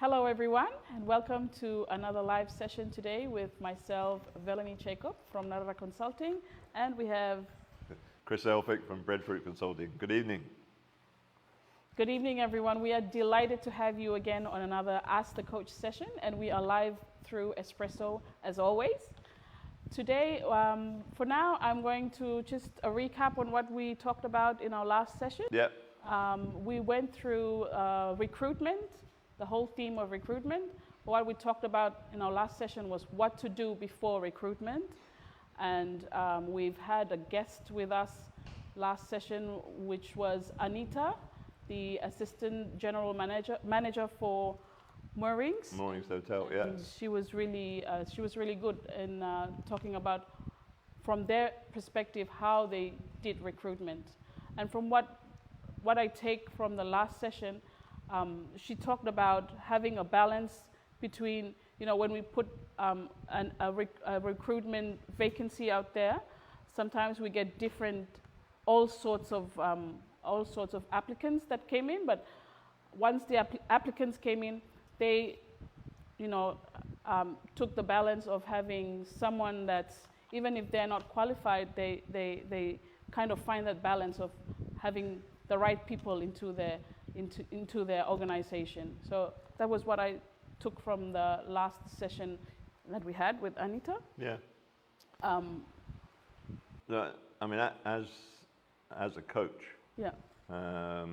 Hello everyone, and welcome to another live session today with myself, Melanie Jacob from Narada Consulting, and we have Chris Elphick from Breadfruit Consulting. Good evening. Good evening everyone. We are delighted to have you again on another Ask the Coach session, and we are live through Espresso as always. Today, for now, I'm going to just a recap on what we talked about in our last session. Yep. We went through recruitment, the whole theme of recruitment. What we talked about in our last session was what to do before recruitment. And we've had a guest with us last session, which was Anita, the Assistant General Manager for Moorings. Moorings Hotel, yeah. And she was really good in talking about, from their perspective, how they did recruitment. And from what I take from the last session, she talked about having a balance between, when we put a recruitment vacancy out there, sometimes we get all sorts of applicants that came in. But once the applicants came in, they, took the balance of having someone that's, even if they're not qualified, they kind of find that balance of having the right people into their organization. So that was what I took from the last session that we had with Anita. Yeah. As a coach. Yeah. I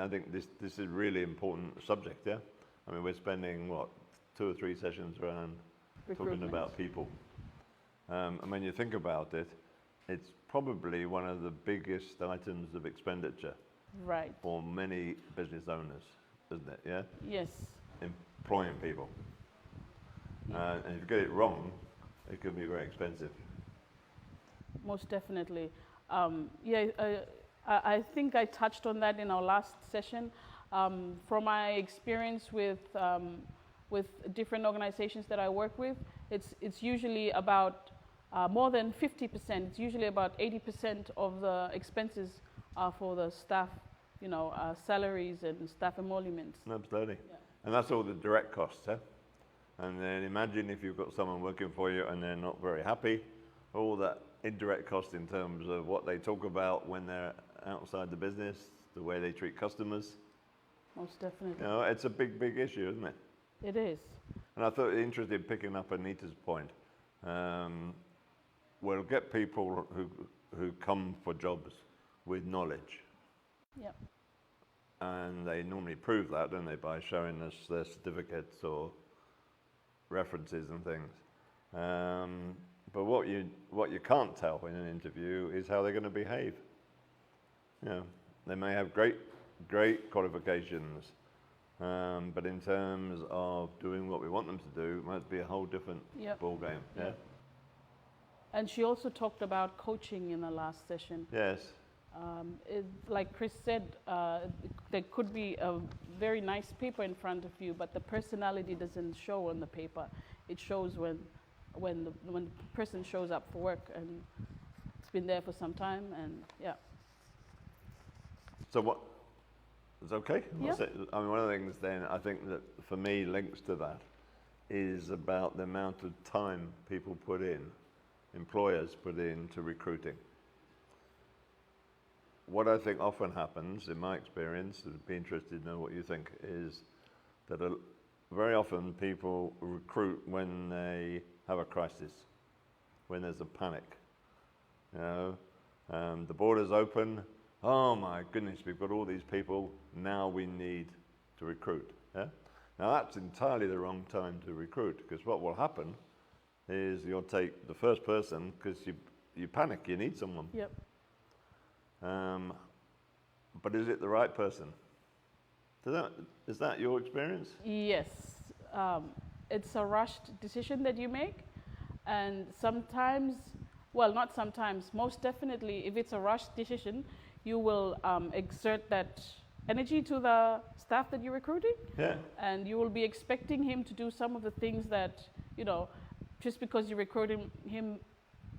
think this is a really important subject. Yeah. We're spending 2 or 3 sessions around talking about people. And when you think about it, it's probably one of the biggest items of expenditure. Right. For many business owners, isn't it? Yeah. Yes. Employing people. Yeah. And if you get it wrong, it can be very expensive. Most definitely. I think I touched on that in our last session. From my experience with different organizations that I work with, it's usually about more than 50%. It's usually about 80% of the expenses are for the staff, salaries and staff emoluments. Absolutely. Yeah. And that's all the direct costs, huh? And then imagine if you've got someone working for you and they're not very happy, all that indirect cost in terms of what they talk about when they're outside the business, the way they treat customers. Most definitely. It's a big, big issue, isn't it? It is. And I thought it interesting picking up Anita's point. We'll get people who come for jobs with knowledge. Yep. And they normally prove that, don't they, by showing us their certificates or references and things. But what you can't tell in an interview is how they're going to behave. They may have great qualifications, but in terms of doing what we want them to do, it might be a whole different ball game. Yeah. Yep. And she also talked about coaching in the last session. Yes. Like Chris said, there could be a very nice paper in front of you, but the personality doesn't show on the paper. It shows when the person shows up for work and it's been there for some time, and yeah. So what? It's okay. Yeah. One of the things then I think that for me links to that is about the amount of time people put in, employers put into recruiting. What I think often happens, in my experience, I'd be interested to know what you think, is that very often people recruit when they have a crisis, when there's a panic. The border's open. Oh my goodness, we've got all these people. Now we need to recruit. Yeah? Now that's entirely the wrong time to recruit, because what will happen is you'll take the first person because you panic. You need someone. Yep. But is it the right person? Is that your experience? Yes. It's a rushed decision that you make, and sometimes, not sometimes, most definitely, if it's a rushed decision, you will exert that energy to the staff that you're recruiting. Yeah. And you will be expecting him to do some of the things that, just because you're recruiting him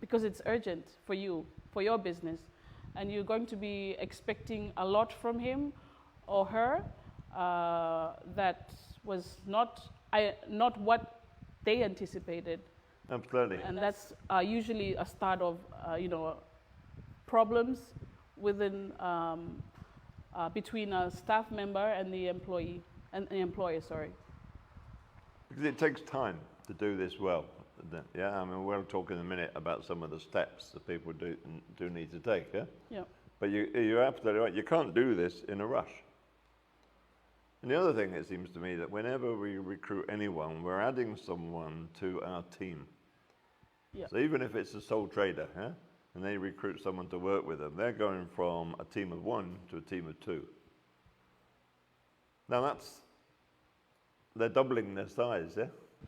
because it's urgent for you, for your business. And you're going to be expecting a lot from him or her, that was not what they anticipated. Absolutely. And that's usually a start of, problems within, between a staff member and the employee, and the employer, sorry. Because it takes time to do this well. doesn't it? Yeah, I mean, we'll talk in a minute about some of the steps that people do need to take, yeah? Yeah. But you're absolutely right. You can't do this in a rush. And the other thing, it seems to me, that whenever we recruit anyone, we're adding someone to our team. Yeah. So even if it's a sole trader, yeah, and they recruit someone to work with them, they're going from a team of 1 to a team of 2. Now they're doubling their size, yeah?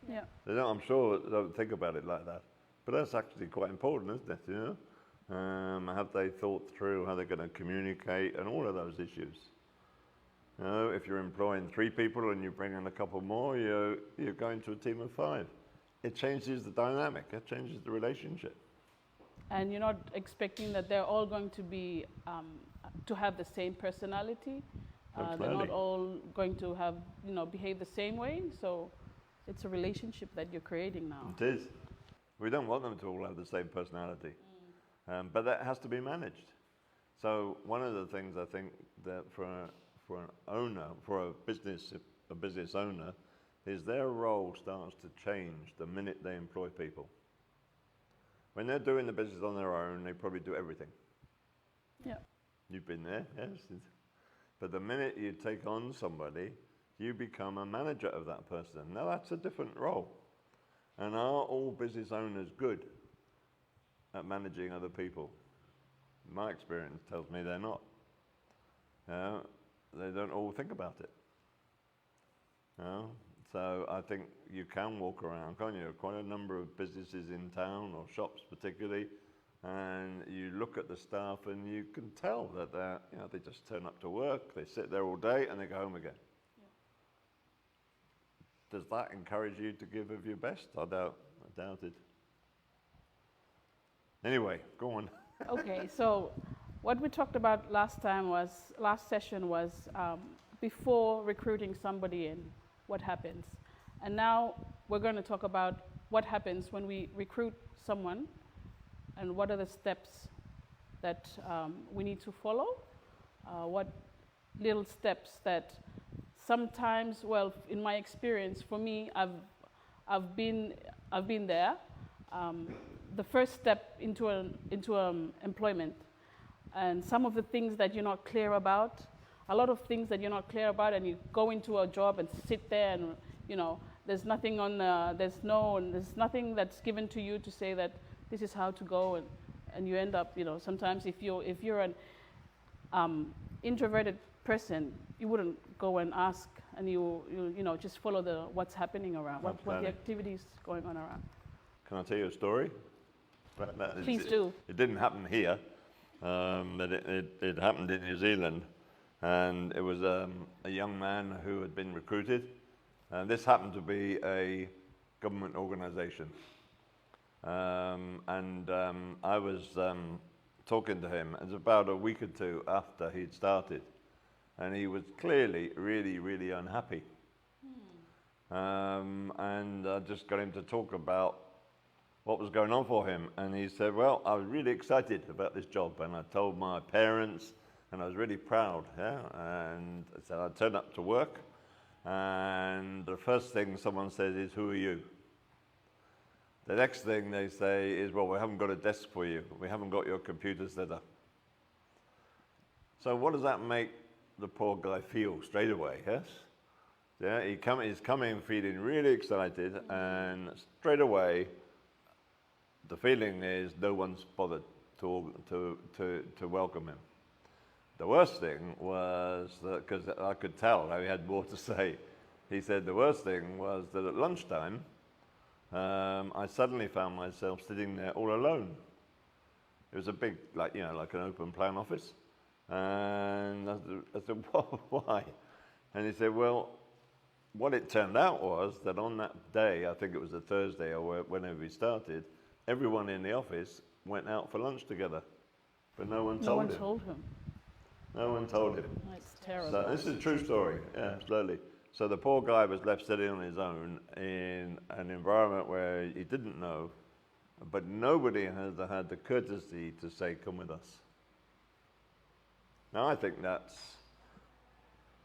Yeah. They don't, I'm sure they don't think about it like that. But that's actually quite important, isn't it, you know? Have they thought through how they're going to communicate and all of those issues? You know, if you're employing 3 people and you bring in a couple more, you're going to a team of 5. It changes the dynamic, it changes the relationship. And you're not expecting that they're all going to be, to have the same personality. They're not all going to have, behave the same way. So it's a relationship that you're creating now. It is. We don't want them to all have the same personality. But that has to be managed. So one of the things I think that for an owner, for a business owner, is their role starts to change the minute they employ people. When they're doing the business on their own, they probably do everything. Yeah. You've been there, yes. But the minute you take on somebody, you become a manager of that person. Now that's a different role. And are all business owners good at managing other people? My experience tells me they're not. They don't all think about it. So I think you can walk around, can't you? Quite a number of businesses in town, or shops particularly, and you look at the staff and you can tell that they just turn up to work, they sit there all day and they go home again. Yeah. Does that encourage you to give of your best? I doubt it. Anyway, go on. Okay, so what we talked about last session was before recruiting somebody in, what happens. And now we're going to talk about what happens when we recruit someone and what are the steps that we need to follow. What little steps that sometimes, well, in my experience, for me, I've been there. The first step into employment, and some of the things that you're not clear about, a lot of things that you're not clear about, and you go into a job and sit there, and there's nothing on, there's nothing that's given to you to say that this is how to go, and you end up, sometimes if you're an introverted person, you wouldn't go and ask, and you just follow what's happening around, what the activities going on around. Can I tell you a story? Please do. It didn't happen here, but it happened in New Zealand, and it was a young man who had been recruited, and this happened to be a government organisation, and I was talking to him. It was about a week or 2 after he'd started, and he was clearly really, really unhappy, and I just got him to talk about what was going on for him, and he said, well, I was really excited about this job, and I told my parents, and I was really proud, and so I turned up to work, and the first thing someone says is, who are you? The next thing they say is, well, we haven't got a desk for you, we haven't got your computer set up. So what does that make the poor guy feel straight away, yes? Yeah, he's coming feeling really excited, and straight away, the feeling is no one's bothered to welcome him. The worst thing was that, because I could tell how he had more to say, he said the worst thing was that at lunchtime, I suddenly found myself sitting there all alone. It was a big, like an open plan office. And I said, well, why? And he said, well, what it turned out was that on that day, I think it was a Thursday or whenever we started, everyone in the office went out for lunch together, but no one told him. No one told him. It's terrible. So this is a true story, yeah, absolutely. So the poor guy was left sitting on his own in an environment where he didn't know, but nobody has had the courtesy to say, come with us. Now I think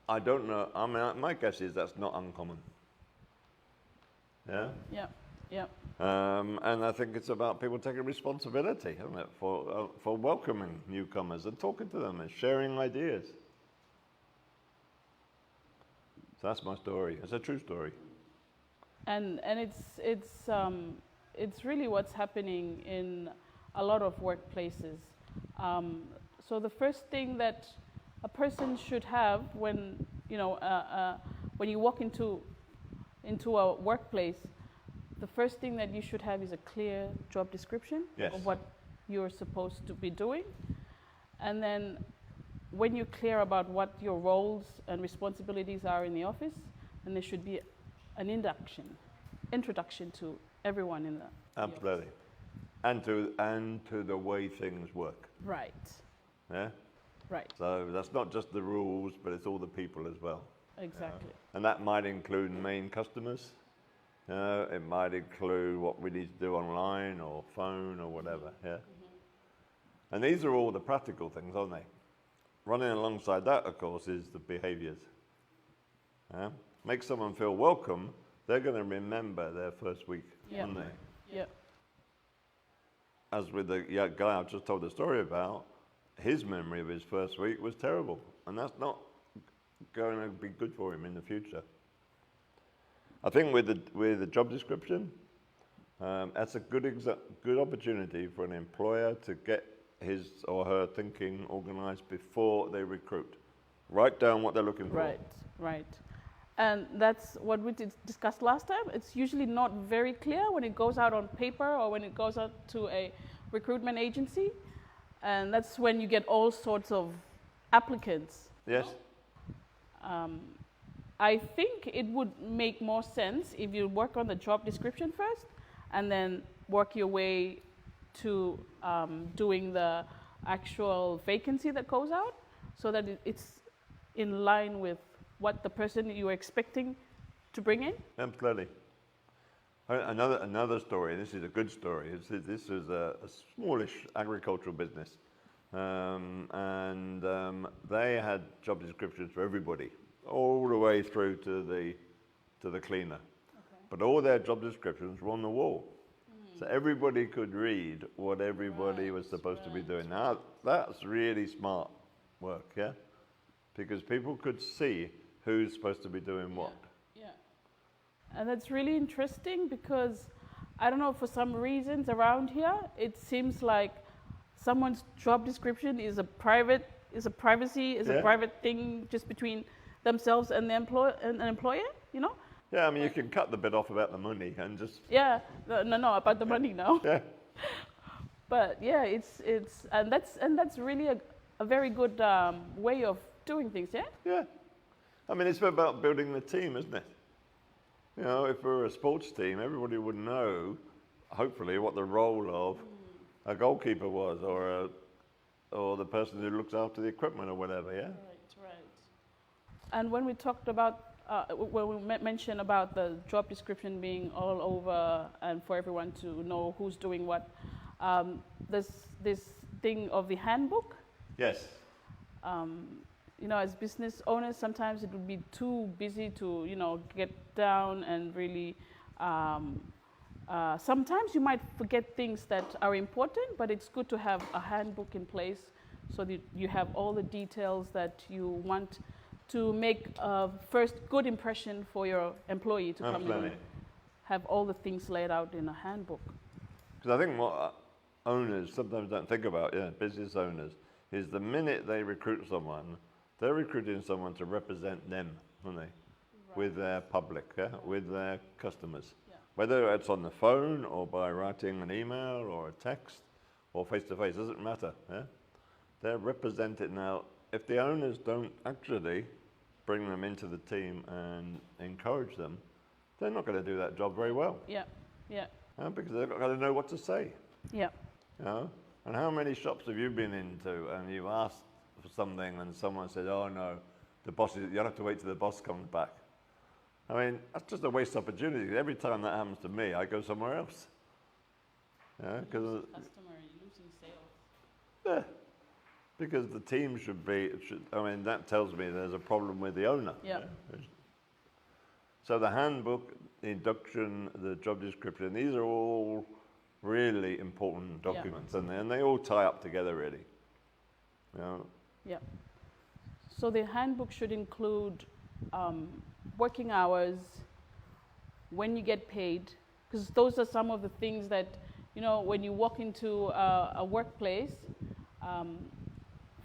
I don't know, I mean, my guess is that's not uncommon. Yeah? Yeah, yeah. And I think it's about people taking responsibility, isn't it, for welcoming newcomers and talking to them and sharing ideas. So that's my story. It's a true story. And it's really what's happening in a lot of workplaces. So the first thing that a person should have when you walk into a workplace, the first thing that you should have is a clear job description Yes. of what you're supposed to be doing. And then when you're clear about what your roles and responsibilities are in the office, then there should be an introduction to everyone in the Absolutely. And to the way things work. Right. Yeah? Right. So that's not just the rules, but it's all the people as well. Exactly. And that might include main customers. It might include what we need to do online or phone or whatever. Yeah. Mm-hmm. And these are all the practical things, aren't they? Running alongside that, of course, is the behaviors. Yeah? Make someone feel welcome. They're going to remember their first week, aren't they? Yeah. As with the guy I've just told the story about, his memory of his first week was terrible, and that's not going to be good for him in the future. I think with the job description, that's a good opportunity for an employer to get his or her thinking organized before they recruit. Write down what they're looking for. Right. And that's what we discussed last time. It's usually not very clear when it goes out on paper or when it goes out to a recruitment agency. And that's when you get all sorts of applicants. Yes. I think it would make more sense if you work on the job description first and then work your way to doing the actual vacancy that goes out so that it's in line with what the person you're expecting to bring in. Absolutely. Another story, this is a good story, this is a smallish agricultural business. And they had job descriptions for everybody, all the way through to the cleaner. Okay. But all their job descriptions were on the wall. So everybody could read what everybody was supposed to be doing. Now, that's really smart work, yeah? Because people could see who's supposed to be doing what. Yeah. And that's really interesting because, I don't know, for some reasons around here, it seems like someone's job description is a private thing just between themselves and the employer, you know? Yeah, I mean, you can cut the bit off about the money and just... Yeah, no, about the money now. Yeah. But yeah, that's really a very good way of doing things, yeah? Yeah. I mean, it's about building the team, isn't it? You know, if we're a sports team, everybody would know, hopefully, what the role of a goalkeeper was, or the person who looks after the equipment or whatever, yeah? Right. And when we talked about, when we mentioned about the job description being all over and for everyone to know who's doing what, this thing of the handbook. Yes. You know, as business owners, sometimes it would be too busy to, get down and really, sometimes you might forget things that are important, but it's good to have a handbook in place so that you have all the details that you want to make a first good impression for your employee to come in and have all the things laid out in a handbook. Because I think what owners sometimes don't think about, business owners, is the minute they recruit someone, they're recruiting someone to represent them, aren't they? Right. With their public, with their customers. Yeah. Whether it's on the phone or by writing an email or a text or face-to-face, doesn't matter. Yeah? They're represented now. If the owners don't actually bring them into the team and encourage them, they're not going to do that job very well. Yeah. Because they've got to know what to say. Yeah. You know? And how many shops have you been into and you've asked for something and someone says, oh no, the boss is, you'll have to wait till the boss comes back. I mean, that's just a waste of opportunity. Every time that happens to me, I go somewhere else. Yeah, because Customer losing sales. yeah, because the team should be. I mean, that tells me there's a problem with the owner. Yeah. So the handbook, the induction, the job description, these are all really important documents, and they all tie up together, really. You know? Yeah. So the handbook should include working hours, when you get paid, because those are some of the things that, you know, when you walk into a workplace,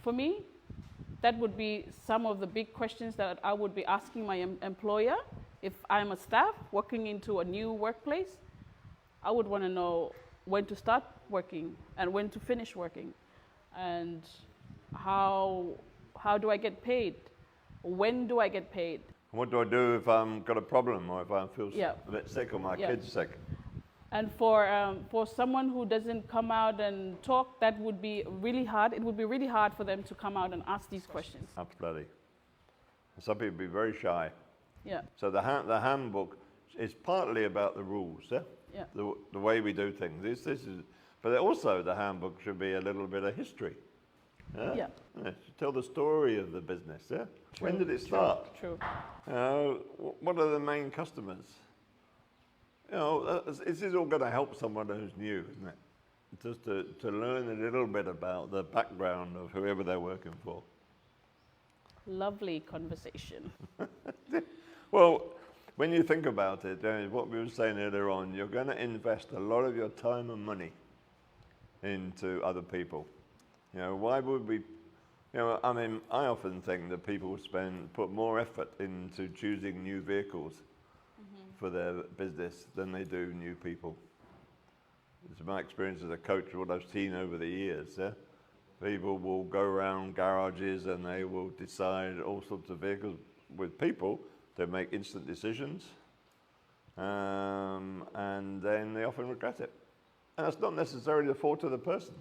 for me, that would be some of the big questions that I would be asking my employer. If I'm a staff working into a new workplace, I would want to know when to start working and when to finish working, and how do I get paid? When do I get paid? What do I do if I've got a problem or if I feel Yeah. a bit sick or my Yeah. kid's sick? And for someone who doesn't come out and talk, that would be really hard. It would be really hard for them to come out and ask these questions. Absolutely. Some people be very shy. Yeah, So the handbook is partly about the rules, yeah? yeah, The way we do things. This is, but also the handbook should be a little bit of history. Yeah? Yeah. Yeah, should tell the story of the business, yeah? When did it start? true. What are the main customers? You know, this is all going to help someone who's new, isn't it? Just to learn a little bit about the background of whoever they're working for. Lovely conversation. Well, when you think about it, what we were saying earlier on, you're going to invest a lot of your time and money into other people. You know, why would we? You know, I mean, I often think that people put more effort into choosing new vehicles for their business than they do new people. It's my experience as a coach, what I've seen over the years. Yeah? People will go around garages and they will decide all sorts of vehicles with people. They make instant decisions, and then they often regret it. And that's not necessarily the fault of the person.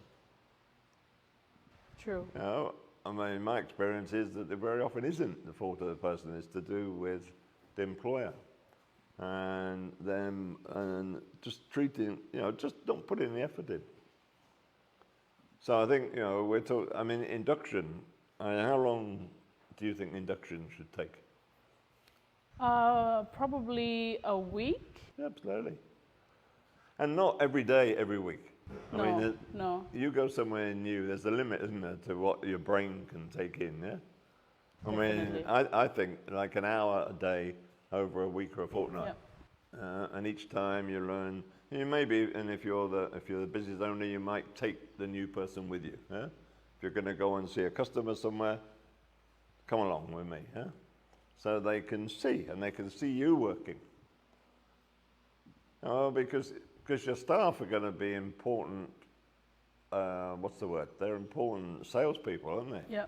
True. You know, I mean, my experience is that it very often isn't the fault of the person. It's to do with the employer and them, and just treating, you know, just don't put in the effort in. So I think, you know, I mean, induction, how long do you think induction should take? Probably a week. Absolutely. And not every day, every week. No. You go somewhere new, there's a limit, isn't there, to what your brain can take in, yeah? I Definitely. mean, I think like an hour a day over a week or a fortnight. Yep. And each time you learn, you maybe, and if you're the business owner, you might take the new person with you, yeah? If you're going to go and see a customer somewhere, come along with me, yeah? So they can see, and they can see you working. Oh, because your staff are going to be important, what's the word? They're important salespeople, aren't they? Yeah.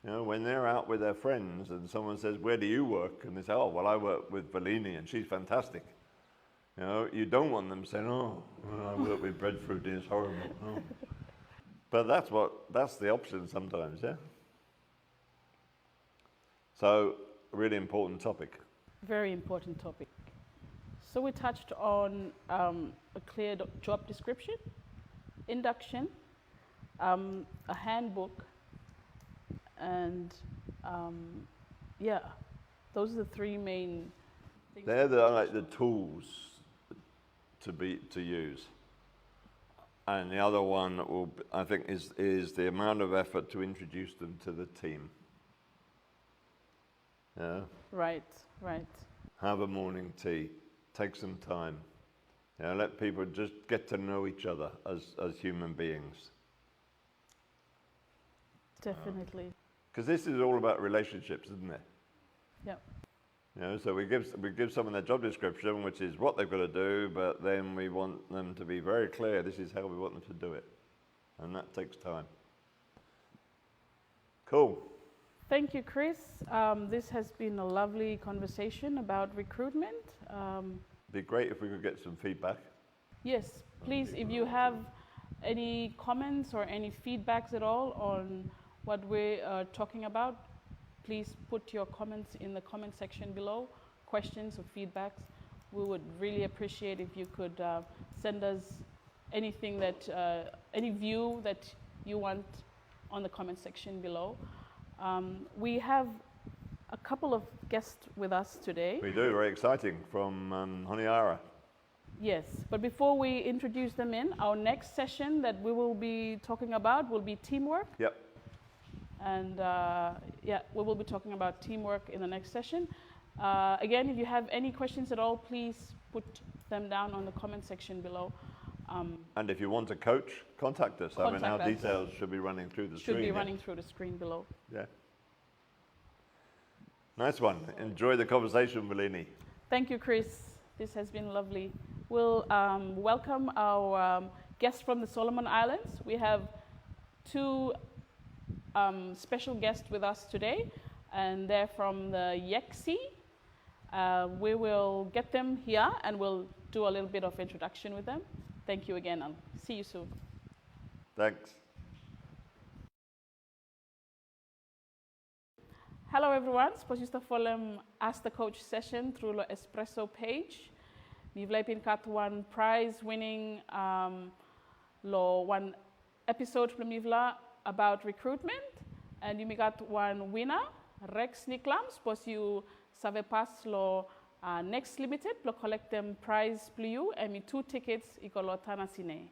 You know, when they're out with their friends and someone says, where do you work? And they say, oh, well, I work with Bellini and she's fantastic. You know, you don't want them saying, oh, well, I work with breadfruit and it's horrible. Oh. But that's the option sometimes, yeah? So, a really important topic. Very important topic. So we touched on a clear job description, induction, a handbook, and those are the three main things. They're the tools to use. And the other one I think is the amount of effort to introduce them to the team. Yeah. Right. Have a morning tea. Take some time. You know, let people just get to know each other as human beings. Definitely. Because this is all about relationships, isn't it? Yeah. You know, so we give someone their job description, which is what they've got to do, but then we want them to be very clear. This is how we want them to do it, and that takes time. Cool. Thank you, Chris. This has been a lovely conversation about recruitment. It'd be great if we could get some feedback. Yes, please, if you have any comments or any feedbacks at all on what we are talking about, please put your comments in the comment section below, questions or feedbacks. We would really appreciate if you could send us anything that, any view that you want on the comment section below. We have a couple of guests with us today. We do, very exciting, from Honiara. Yes, but before we introduce them in, our next session that we will be talking about will be teamwork. Yep. And yeah, we will be talking about teamwork in the next session. Again, if you have any questions at all, please put them down on the comment section below. And if you want a coach, contact us. I mean, our Contact us. details should be running through the screen. Should be here. running through the screen below. Yeah. Nice one. Enjoy the conversation, Melini. Thank you, Chris. This has been lovely. We'll welcome our guests from the Solomon Islands. We have two special guests with us today, and they're from the YECSI. We will get them here and we'll do a little bit of introduction with them. Thank you again, and see you soon. Thanks. Hello everyone, spojista folem Ask the Coach session through the Espresso page. We've been got one prize winning one episode from Nivla about recruitment, and you got one winner, Rex Niklams, pos you save pas lo next limited, lo collect them prize you, and me 2 tickets ikolo tana sine.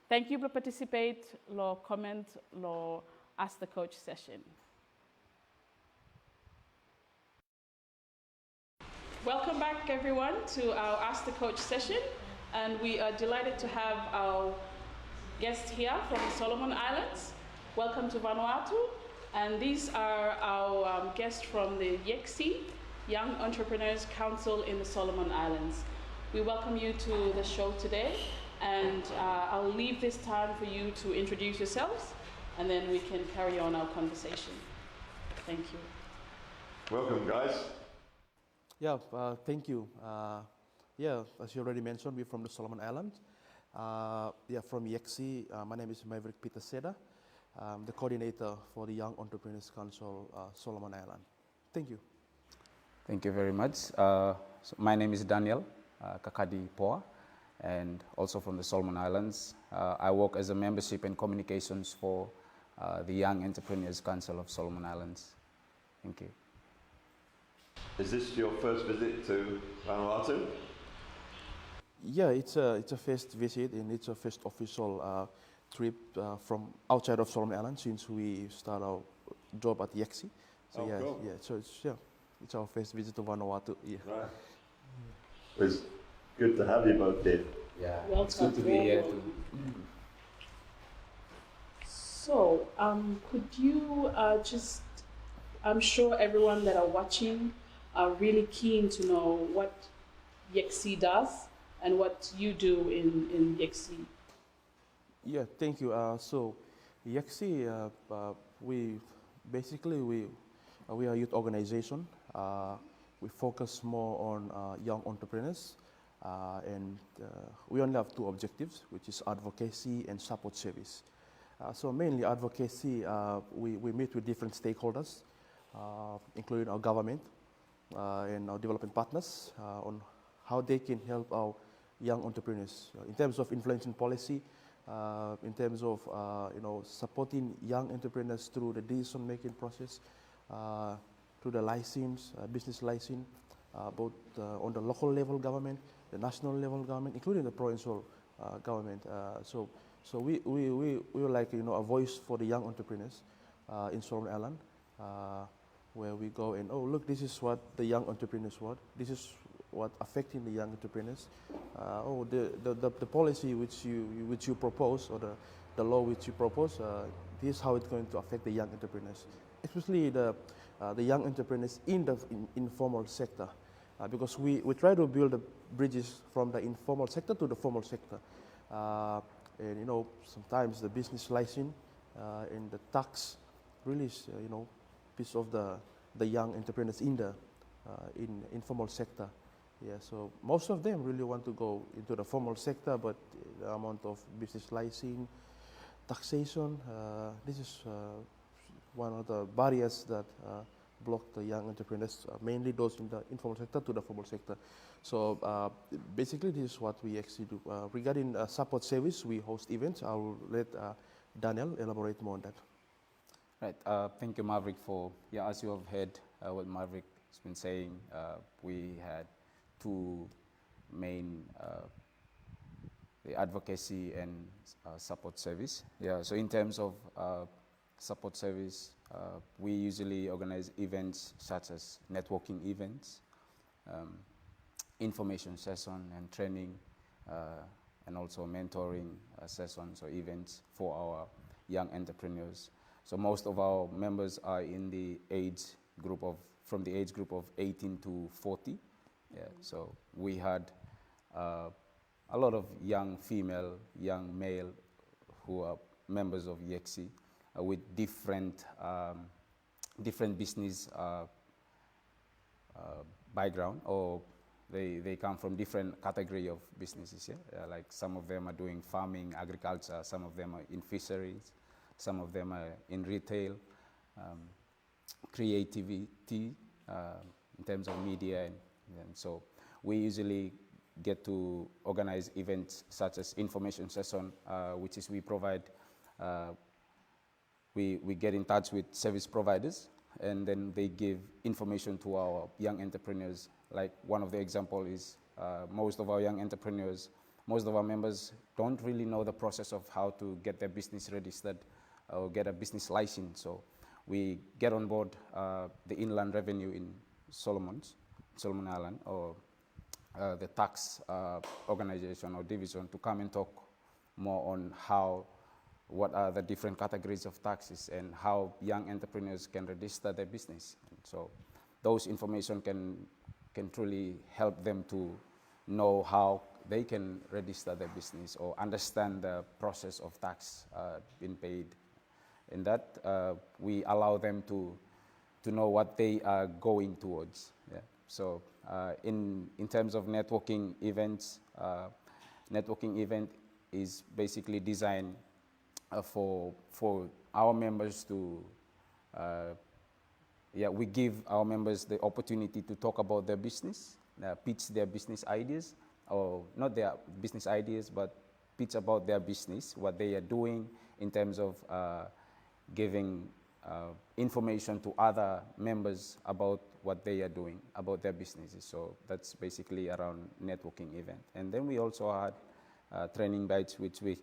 Thank you for participate, lo comment, lo Ask the Coach session. Welcome back, everyone, to our Ask the Coach session, and we are delighted to have our guests here from the Solomon Islands. Welcome to Vanuatu, and these are our guests from the YECSI, Young Entrepreneurs Council in the Solomon Islands. We welcome you to the show today, and I'll leave this time for you to introduce yourselves, and then we can carry on our conversation. Thank you. Welcome, guys. Yeah, thank you. Yeah, as you already mentioned, we're from the Solomon Islands. Yeah, from YECSI. My name is Maverick Peter Seda. I'm the coordinator for the Young Entrepreneurs Council, Solomon Island. Thank you. Thank you very much. So my name is Daniel Kakadi Poa, and also from the Solomon Islands. I work as a membership and communications for the Young Entrepreneurs Council of Solomon Islands. Thank you. Is this your first visit to Vanuatu? Yeah, it's a first visit, and it's a first official trip from outside of Solomon Islands since we start our job at YECSI. So Oh, yeah, cool. yeah. So it's our first visit to Vanuatu. Yeah. Right. It's good to have you both here. Yeah, Welcome. it's good to be here too. So, could you just, I'm sure everyone that are watching are really keen to know what YECSI does and what you do in YECSI. Yeah, thank you. So, YECSI, we are a youth organization. We focus more on young entrepreneurs, and we only have 2 objectives, which is advocacy and support service. So mainly advocacy, we meet with different stakeholders, including our government and our development partners on how they can help our young entrepreneurs in terms of influencing policy, in terms of supporting young entrepreneurs through the decision-making process, through the license, business license, both on the local level government, the national level government, including the provincial government. So we were like a voice for the young entrepreneurs in Solomon Island, where we go and look, this is what the young entrepreneurs want. This is what affecting the young entrepreneurs. The policy which you propose, or the law which you propose, this is how it's going to affect the young entrepreneurs, especially the young entrepreneurs in the informal sector, because we try to build the bridges from the informal sector to the formal sector. And sometimes the business license and the tax really is piece of the young entrepreneurs in the informal sector. Yeah, so most of them really want to go into the formal sector, but the amount of business license, taxation, this is one of the barriers that block the young entrepreneurs, mainly those in the informal sector to the formal sector. So basically, this is what we actually do. Regarding support service, we host events. I will let Daniel elaborate more on that. Right. Thank you, Maverick, for, as you have heard what Maverick has been saying, we had two main the advocacy and support service. Yeah, so in terms of support service, we usually organize events such as networking events, information session and training, and also mentoring sessions or events for our young entrepreneurs. So most of our members are in the age group of, from the age group of 18 to 40. Yeah, so we had a lot of young female, young male who are members of YECSI with different business background, or they come from different category of businesses. Yeah? Like some of them are doing farming, agriculture, some of them are in fisheries, some of them are in retail, creativity in terms of media, and so we usually get to organize events such as information session, which is we provide, we get in touch with service providers, and then they give information to our young entrepreneurs. Like one of the example is most of our young entrepreneurs, most of our members don't really know the process of how to get their business registered or get a business license. So we get on board the Inland Revenue in Solomon Island, or the tax organization or division, to come and talk more on what are the different categories of taxes and how young entrepreneurs can register their business. And so those information can truly help them to know how they can register their business or understand the process of tax being paid. In that, we allow them to know what they are going towards. Yeah. So in terms of networking events, networking event is basically designed for our members to, we give our members the opportunity to talk about their business, pitch their business ideas, or not their business ideas, but pitch about their business, what they are doing in terms of giving information to other members about what they are doing, about their businesses. So that's basically around networking event. And then we also had training bites, which we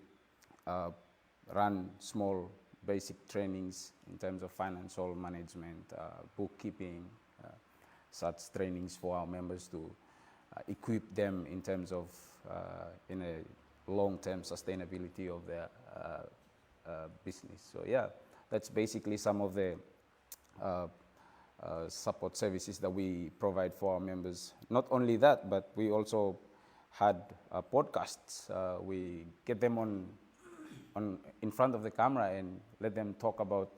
run small basic trainings in terms of financial management, bookkeeping, such trainings for our members to equip them in terms of in a long-term sustainability of their business. So yeah, that's basically some of the support services that we provide for our members. Not only that, but we also had podcasts. We get them on in front of the camera and let them talk about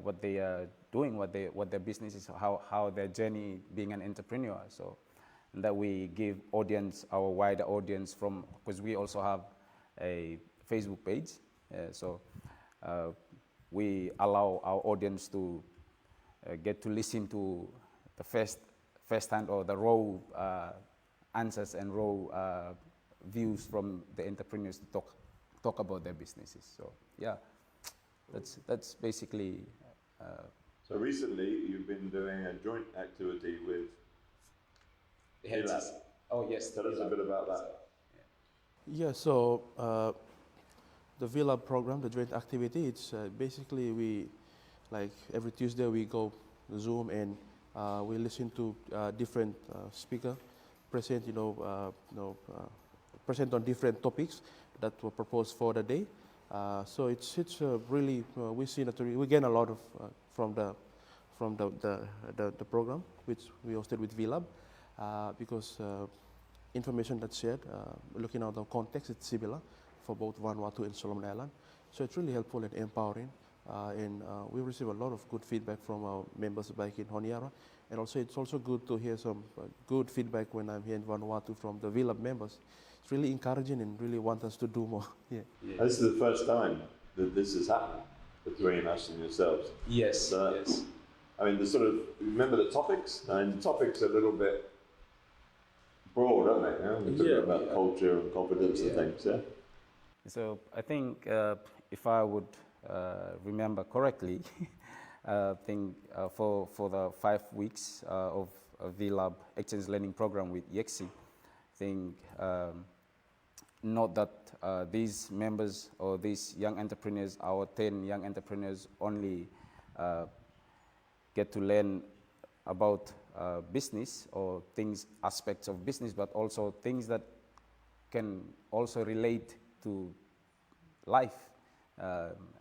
what they are doing, what their business is, how their journey being an entrepreneur. So that we give audience, our wider audience, from, because we also have a Facebook page. So we allow our audience to get to listen to the first hand or the raw answers and raw views from the entrepreneurs to talk about their businesses. So yeah, that's basically. So recently you've been doing a joint activity with YECSI. Oh yes. Tell us a bit about that. Yeah, so the Villa program, the joint activity, it's basically we, like every Tuesday we go Zoom and we listen to different speaker present, present on different topics that were proposed for the day. So it's really we see that we gain a lot of from the program which we hosted with VLab because information that's shared, looking at the context, it's similar for both Vanuatu and Solomon Island. So it's really helpful and empowering. And we receive a lot of good feedback from our members back in Honiara. And also it's also good to hear some good feedback when I'm here in Vanuatu from the VLab members. It's really encouraging and really want us to do more. Yeah. This is the first time that this has happened. between us and yourselves. Yes, But, yes. I mean, the sort of, remember the topics? And the topics are a little bit broad, aren't they? You know? We're talking about culture and confidence and things, yeah? So I think if I would remember correctly, I think for the 5 weeks of VLab Exchange Learning Program with YECSI, I think not that these members or these young entrepreneurs, our 10 young entrepreneurs, only get to learn about business or things, aspects of business, but also things that can also relate to life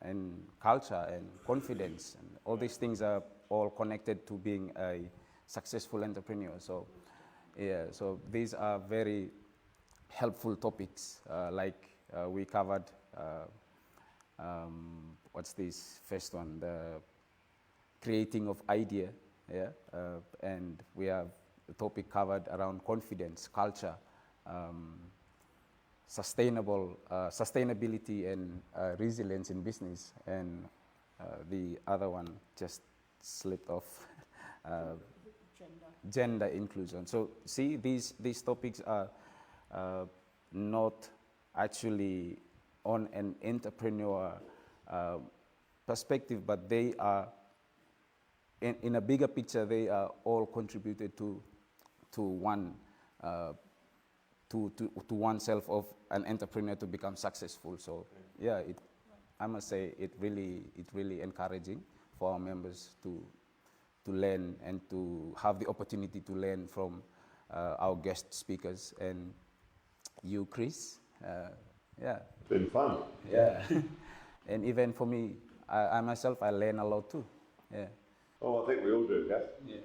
and culture and confidence. And all these things are all connected to being a successful entrepreneur. So, yeah, so these are very helpful topics. We covered, what's this first one? The creating of idea, yeah, and we have the topic covered around confidence, culture, sustainability and resilience in business, and the other one just slipped off, gender inclusion. So see, these topics are not actually on an entrepreneur perspective, but they are in a bigger picture. They are all contributed to one to oneself of an entrepreneur to become successful. So yeah, I must say it really encouraging for our members to learn and to have the opportunity to learn from our guest speakers and you, Chris. Yeah. Been fun. Yeah. And even for me, I myself, I learn a lot too. Yeah. Oh, I think we all do, yeah? Yeah.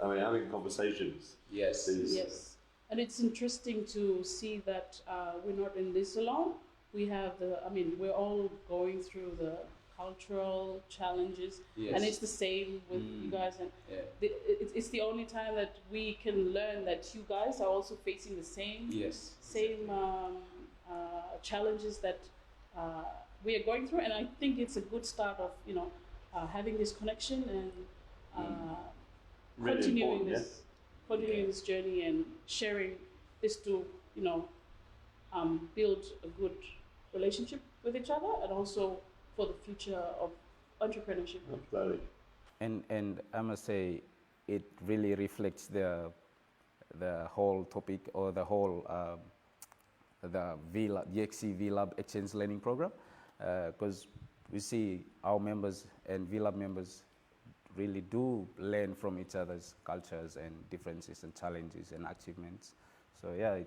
I mean, having conversations. Yes. Yes. And it's interesting to see that we're not in this alone. We have we're all going through the cultural challenges, Yes. and it's the same with you guys. And Yeah. it's the only time that we can learn that you guys are also facing the same Yes. challenges that we are going through. And I think it's a good start of having this connection and Really continuing important, this. Continuing this journey and sharing this to, build a good relationship with each other, and also for the future of entrepreneurship. Absolutely. And I must say, it really reflects the whole topic or the whole the YECSI VLab Exchange Learning Program, because we see our members and VLab members really do learn from each other's cultures and differences and challenges and achievements. So yeah,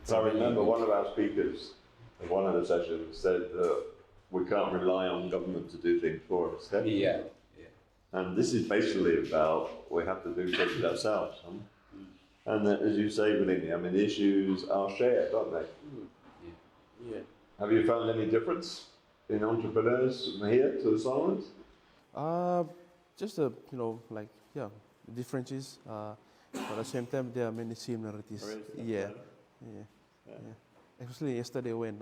So I remember one of our speakers in one of the sessions said that we can't rely on government to do things for us. Yeah? Yeah. And this is basically about we have to do things ourselves. And as you say, Bellini, I mean, the issues are shared, aren't they? Yeah. Have you found any difference in entrepreneurs from here to the Solomons? Just differences. But at the same time, there are many similarities. Yeah. Especially yesterday when,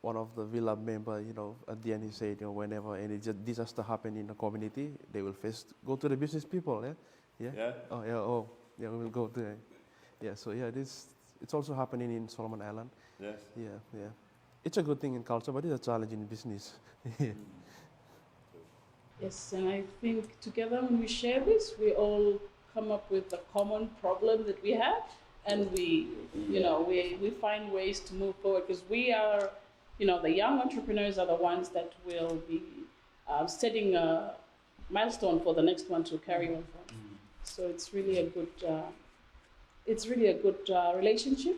one of the Villa member, at the end he said, whenever any disaster happen in the community, they will first go to the business people. Yeah. We will go there. Yeah. So yeah, it's also happening in Solomon Island. Yes. Yeah. It's a good thing in culture, but it's a challenge in business. Yes, and I think together when we share this, we all come up with a common problem that we have, and we find ways to move forward, because we are, the young entrepreneurs are the ones that will be setting a milestone for the next one to carry on from. So it's really a good, relationship,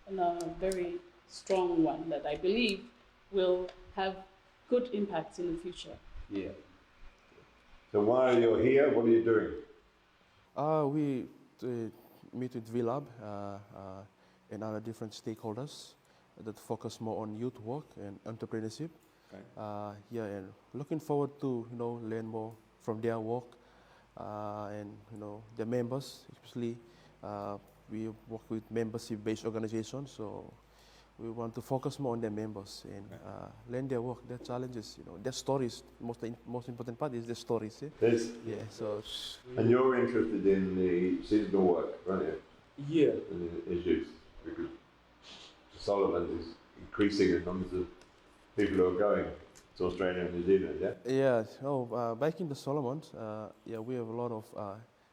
and a very strong one that I believe will have good impacts in the future. Yeah. So while you're here, what are you doing? We meet with VLab and other different stakeholders that focus more on youth work and entrepreneurship. Okay. And looking forward to learn more from their work and their members, especially we work with membership-based organizations. So We want to focus more on their members and learn their work, their challenges, their stories. Most important part is their stories. There's, Yeah. So. and you're interested in the seasonal work, aren't you? Yeah. And the issues, because Solomon is increasing in numbers of people who are going to Australia and New Zealand, yeah? Yeah. Back in the Solomons, we have a lot of,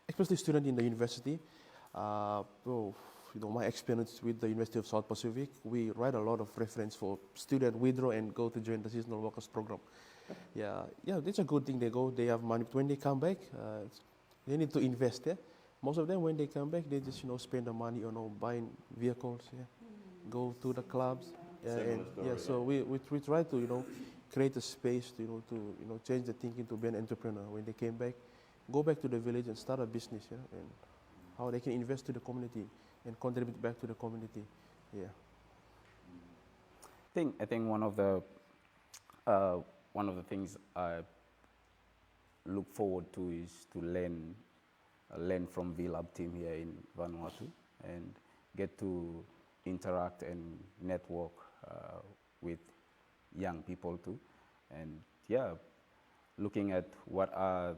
especially students in the university. My experience with the University of South Pacific, we write a lot of reference for students withdraw and go to join the seasonal workers program. Yeah, that's a good thing. They go, they have money. When they come back, they need to invest there. Most of them, when they come back, they just spend the money on buying vehicles. Yeah, go to the clubs. So we try to create a space to change the thinking to be an entrepreneur. When they came back, go back to the village and start a business. Yeah, and how they can invest to the community and contribute back to the community. Yeah. I think one of the things I look forward to is to learn from VLab team here in Vanuatu and get to interact and network with young people too, and looking at what are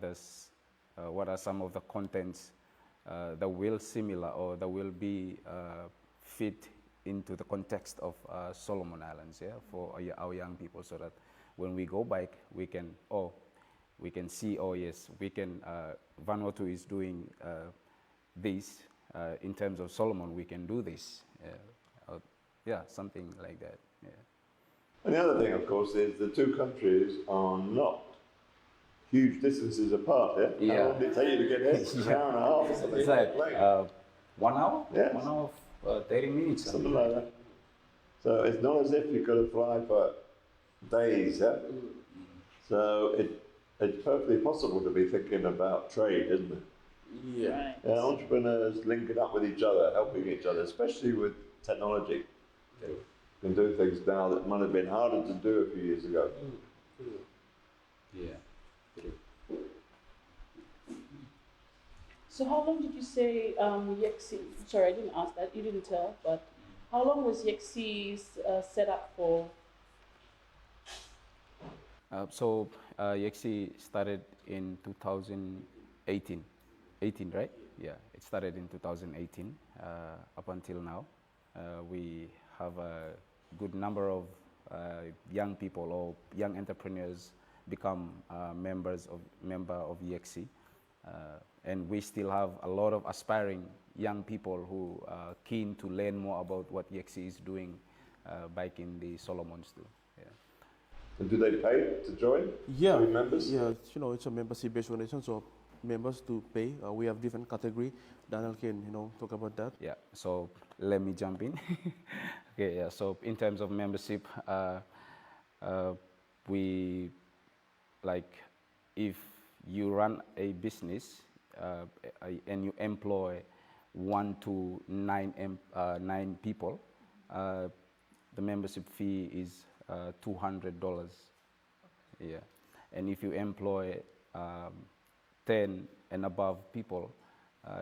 some of the contents that will similar or that will be fit into the context of Solomon Islands, for our young people, so that when we go back, we can see, Vanuatu is doing this in terms of Solomon, we can do this, something like that. Yeah. And the other thing, of course, is the two countries are not huge distances apart, yeah? Yeah. How long did it take you to get here? An hour and a half or something? It's like 1 hour? Yes. 1 hour, 30 minutes. Something like that. So it's not as if you've got to fly for days, yeah? So it's perfectly possible to be thinking about trade, isn't it? Yeah. Yeah, entrepreneurs linking up with each other, helping each other, especially with technology. You can do things now that might have been harder to do a few years ago. Yeah. So how long did you say YECSI, sorry, I didn't ask that, you didn't tell, but how long was YECSI set up for? YECSI started in 2018. 18, right? Yeah, it started in 2018 up until now. We have a good number of young people or young entrepreneurs become member of YECSI. And we still have a lot of aspiring young people who are keen to learn more about what YECSI is doing back in the Solomons too. Yeah. And do they pay to join? Yeah. Be members? Yeah, it's a membership-based organization, so members to pay. We have different category. Daniel can, talk about that. Yeah, so let me jump in. Okay, yeah, so in terms of membership, we, if you run a business and you employ 1 to 9 people, the membership fee is $200. Yeah, and if you employ 10 and above people,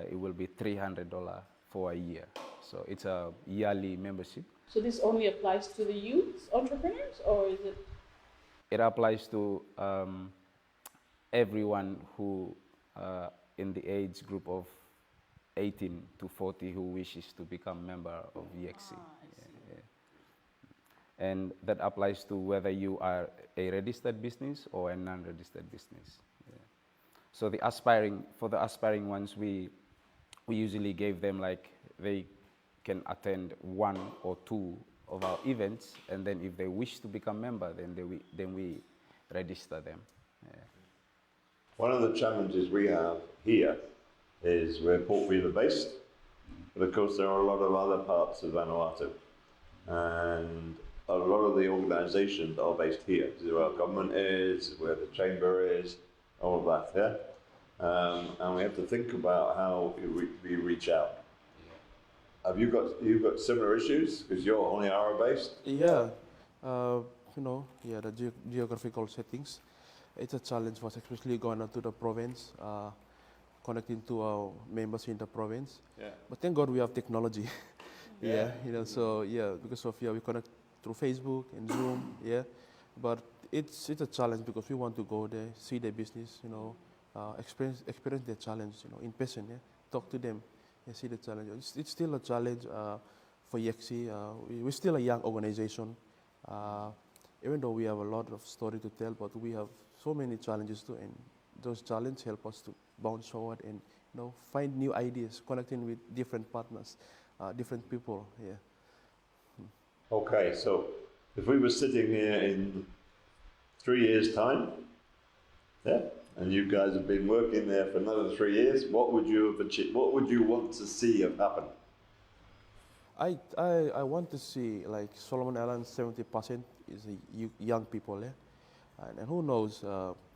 it will be $300 for a year. So it's a yearly membership. So this only applies to the youth entrepreneurs, or is it? It applies to everyone who in the age group of 18 to 40 who wishes to become member of YECSI. And that applies to whether you are a registered business or a non-registered business. Yeah. So for the aspiring ones, we usually gave them they can attend 1 or 2 of our events, and then if they wish to become member, then we register them. Yeah. One of the challenges we have here is we're Port Vila based, but of course there are a lot of other parts of Vanuatu, and a lot of the organisations are based here. This is where our government is, where the chamber is, all of that, yeah? And we have to think about how we reach out. Have you got similar issues because you're only Ara based? Yeah, the geographical settings. It's a challenge for us, especially going out to the province, connecting to our members in the province. Yeah. But thank God we have technology. Yeah, so yeah, because of we connect through Facebook and Zoom, yeah. But it's a challenge because we want to go there, see their business, experience their challenge, in person, yeah. Talk to them, and see the challenge. It's still a challenge for YECSI. We're still a young organization, even though we have a lot of story to tell, but we have so many challenges too, and those challenges help us to bounce forward and find new ideas, connecting with different partners, different people. Yeah. Okay, so if we were sitting here in 3 years' time, yeah, and you guys have been working there for another 3 years, what would you have achieved? What would you want to see have happened? I want to see like Solomon Islands 70% is young people, yeah? And who knows,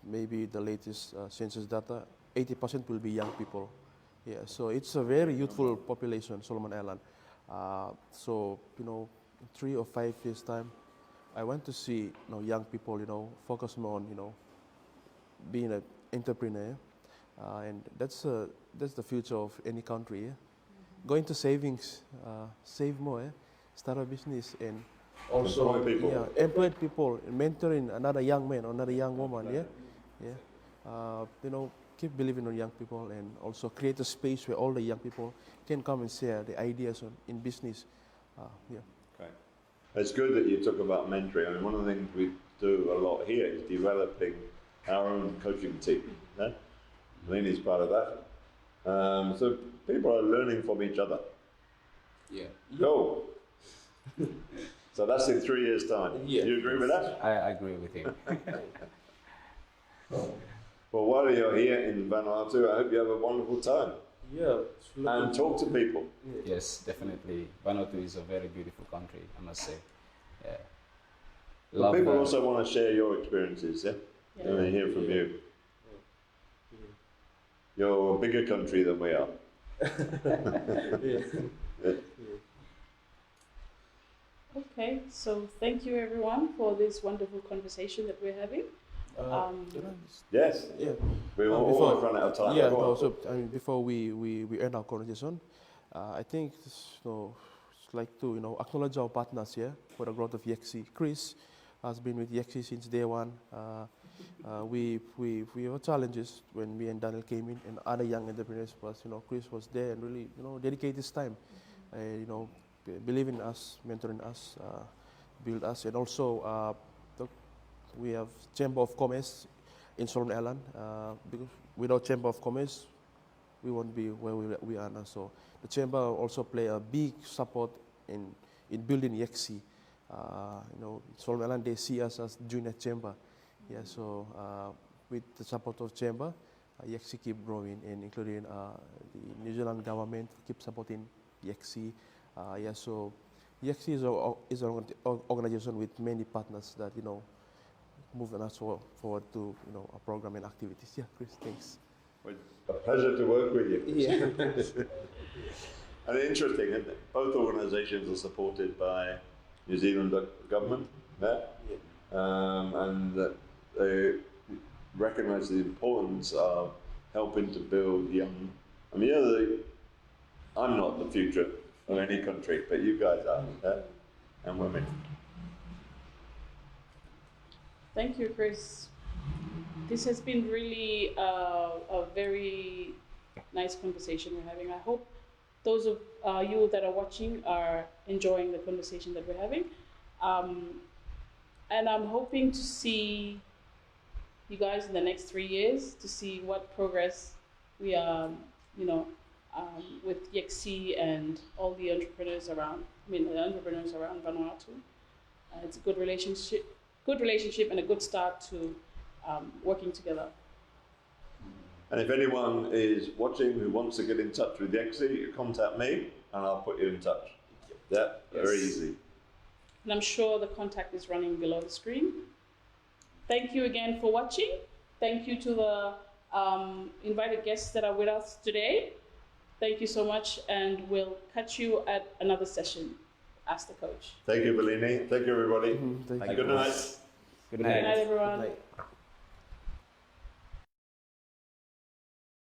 maybe the latest census data, 80% will be young people. Yeah, so it's a very youthful population, Solomon Island. So, 3 or 5 years time, I want to see young people, focus more on, being an entrepreneur. And that's the future of any country, yeah? Go into savings, save more, start a business, and also employ people, mentoring another young man or another young woman, keep believing on young people, and also create a space where all the young people can come and share the ideas in business. Okay. It's good that you talk about mentoring. I mean, one of the things we do a lot here is developing our own coaching team. Yeah? Leanie's part of that. So people are learning from each other. Yeah. Go. So that's in 3 years' time. Yeah. Do you agree with that? I agree with him. Well, while you're here in Vanuatu, I hope you have a wonderful time. Yeah. And talk to people. Yes, definitely. Vanuatu is a very beautiful country, I must say. Yeah. But people also want to share your experiences, yeah? Yeah. And they hear from you. You're a bigger country than we are. Okay, so thank you everyone for this wonderful conversation that we're having. Yes. Yeah. We will almost run out of time. Yeah. No, so before we end our conversation, I think it's like to acknowledge our partners here for the growth of YECSI. Chris has been with YECSI since day one. We have challenges when me and Daniel came in, and other young entrepreneurs. But Chris was there and really dedicate his time, believe in us, mentoring us, build us, and also we have Chamber of Commerce in Solomon Island. Because without Chamber of Commerce, we won't be where we are now. So the Chamber also play a big support in building YECSI. Solomon Island, they see us as junior chamber. Yeah, so with the support of Chamber, YECSI keep growing, and including the New Zealand government keep supporting YECSI. So YECSI is an organization with many partners that moving us forward to a program and activities. Yeah, Chris, thanks. Well, a pleasure to work with you. Yeah. And interesting, isn't it? Both organisations are supported by New Zealand government, yeah? And they recognise the importance of helping to build young. I mean, I'm not the future of any country, but you guys are, yeah? And women. Thank you, Chris. This has been really a very nice conversation we're having. I hope those of you that are watching are enjoying the conversation that we're having. And I'm hoping to see you guys in the next 3 years to see what progress we are, with YECSI and all the entrepreneurs around. The entrepreneurs around Vanuatu. It's a good relationship and a good start to working together. And if anyone is watching who wants to get in touch with YECSI, contact me and I'll put you in touch. Yeah, very easy. And I'm sure the contact is running below the screen. Thank you again for watching. Thank you to the invited guests that are with us today. Thank you so much, and we'll catch you at another session. Ask the Coach. Thank you, Bellini. Thank you, everybody. Thank And you. good night. Good night. Good night, everyone. Good night.